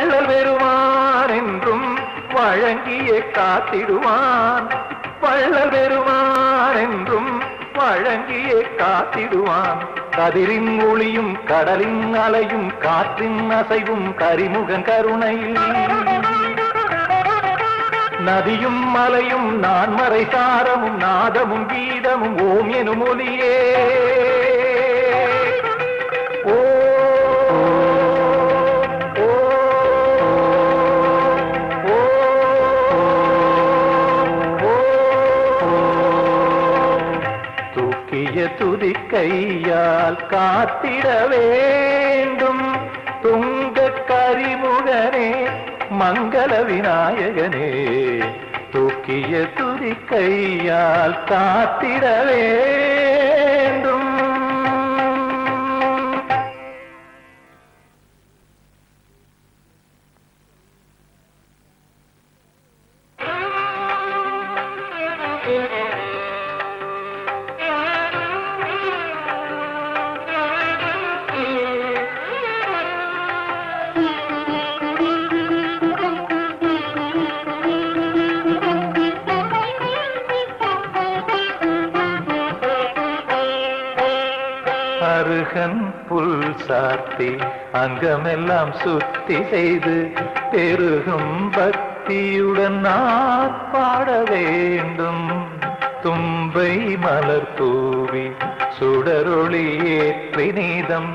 வள்ளல் பெருமான் என்றும் வழங்கியே காத்திடுவான். வள்ளல் பெருமான் என்றும் வழங்கியே காத்திடுவான். கதிரின் ஒளியும் கடலின் அலையும் காற்றின் அசைவும் கரிமுகன் கருணையில் நதியும் மலையும் நான்மறை சாரமும் நாதமும் கீதமும் ஓம் எனும் ஒலியே. ஓ தூக்கிய துதி கையால் காத்திட வேண்டும் துங்க கரிமுகனே மங்கள விநாயகனே. தூக்கிய துதி கையால் காத்திட வேண்டும். அருகன் புல் சாத்தி அங்கமெல்லாம் சுத்தி செய்து பெருகும் பக்தியுடன் நான் பாட வேண்டும். தும்பை மலர் தூவி சுடரொளி ஏற்றி நீதம்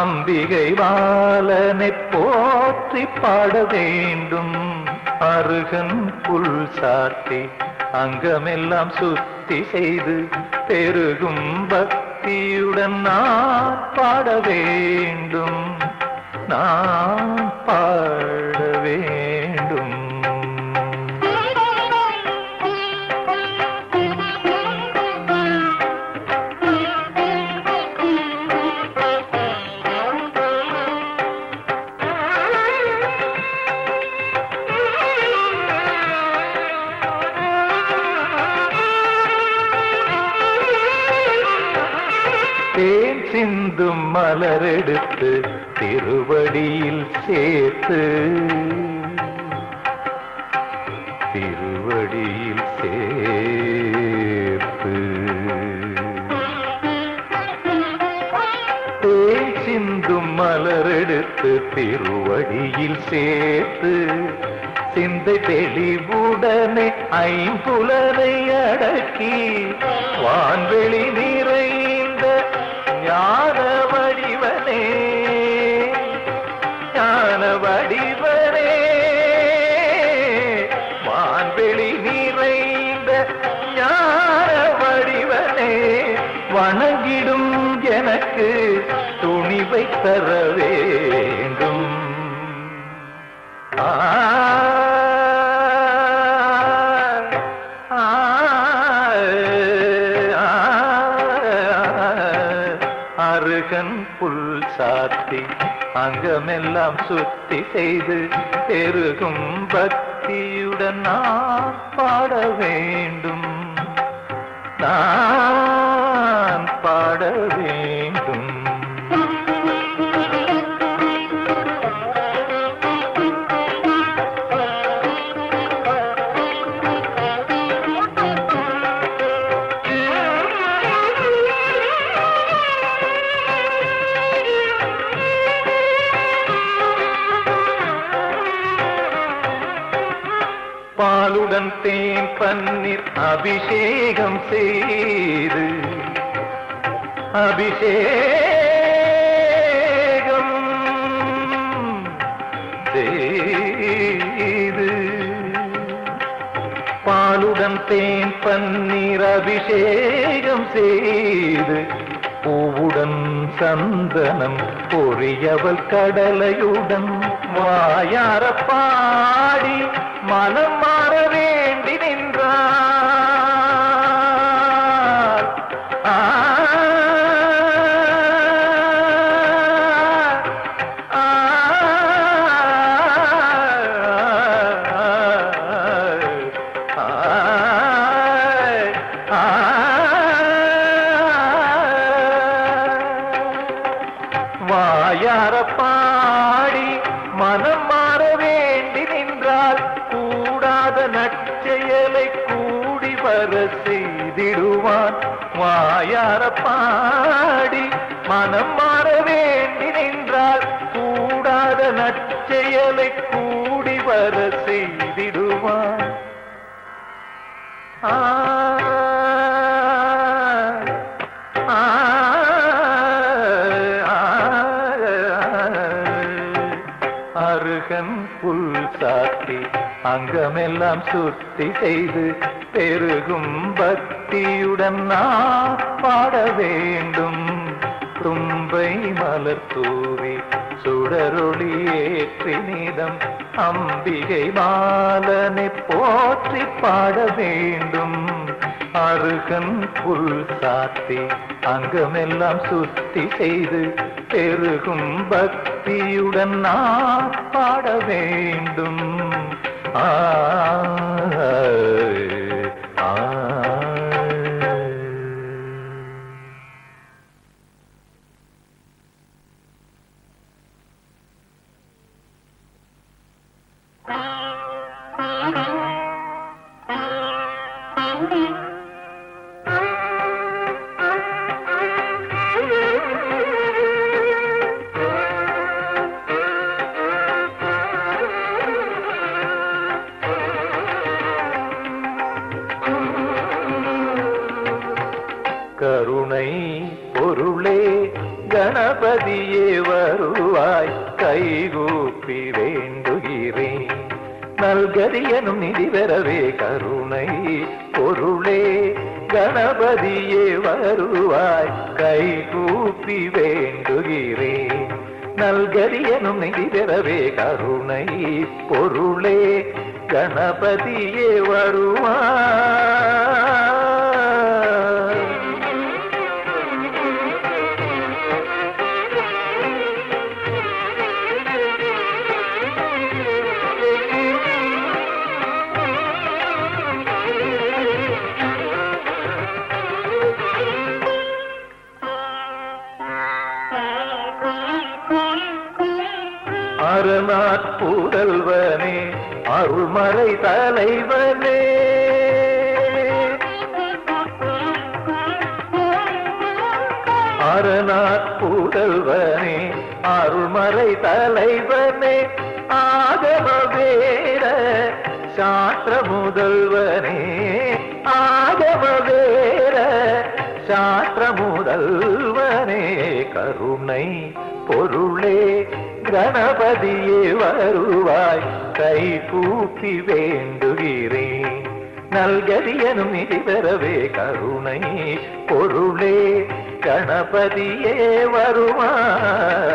அம்பிகை பாலனை போற்றி பாட வேண்டும். அருகன் புல் சாத்தி அங்கமெல்லாம் சுத்தி செய்து பெருகும் பக்தியுடன் நான் பாட வேண்டும். நான் பாட வேண்டும். தேன் சிந்தும் மலரெடுத்து திருவடியில் சேர்த்து திருவடியில் சேர்த்து தேன் சிந்தும் மலரெடுத்து திருவடியில் சேர்த்து சிந்தை தெளிவுடனே ஐம்புலனை அடக்கி வான்வெளி நிறைந்த ஞான வடிவனே ஞான வடிவனே வான்வெளி நிறைந்த ஞான வடிவனே வணங்கிடும் எனக்கு துணிவை தர வேண்டும். அருகன் புல் சாத்தி அங்கமெல்லாம் சுத்தி செய்து பெருகும் பக்தியுடன் நான் பாட வேண்டும். நான் பாட வேண்டும். பாலுடன் தேன் பன்னீர் அபிஷேகம் செய்து அபிஷேகம் செய்து பாலுடன் தேன் பன்னீர் அபிஷேகம் செய்து பூவுடன் சந்தனம் பொரியவள் கடலையுடன் வாயார பாடி மனம் மாற வேண்டி நின்றார். வாயார பாடி மனம் மாற வர செய்திடுவான். வாயார பாடி மனம் மாற வேண்டி நின்றால் கூடாத நற்செயலை கூடி வர செய்திடுவான். அருகன் புல் சாத்தி அங்கமெல்லாம் சுத்தி செய்து பெருகும் பக்தியுடன் நான் பாட வேண்டும். தும்பை மலர் தூவி சுடரொளி ஏற்றி நீதம் அம்பிகை பாலனை போற்றி பாட வேண்டும். அருகன் புல் சாத்தி அங்கமெல்லாம் சுத்தி செய்து பெருகும் பக்தியுடன் நான் பாட வேண்டும். ஆ கருணை பொருளே கணபதியே வருவாய் கைகூப்பி வேண்டுகிறேன். நல்கதியனும் நிதி பெறவே கருணை பொருளே கணபதியே வருவாய் கைகூப்பி வேண்டுகிறேன். நல்கதியனும் நிதி பெறவே கருணை பொருளே கணபதியே வருவாய். அருணாற்புதல்வனே அருள்மறை தலைவனே அருணாற்புதல்வனே அருள்மறை தலைவனே ஆகம வேத சாஸ்திர முதல்வனே ஆகம வேத சாஸ்திர முதல்வனே கருணை பொருளே கணபதியே வருவாய் கைகூப்பி வேண்டுகிறேன். நல்கதியனும் நிதி பெறவே கருணை பொருளே கணபதியே வருவாய்.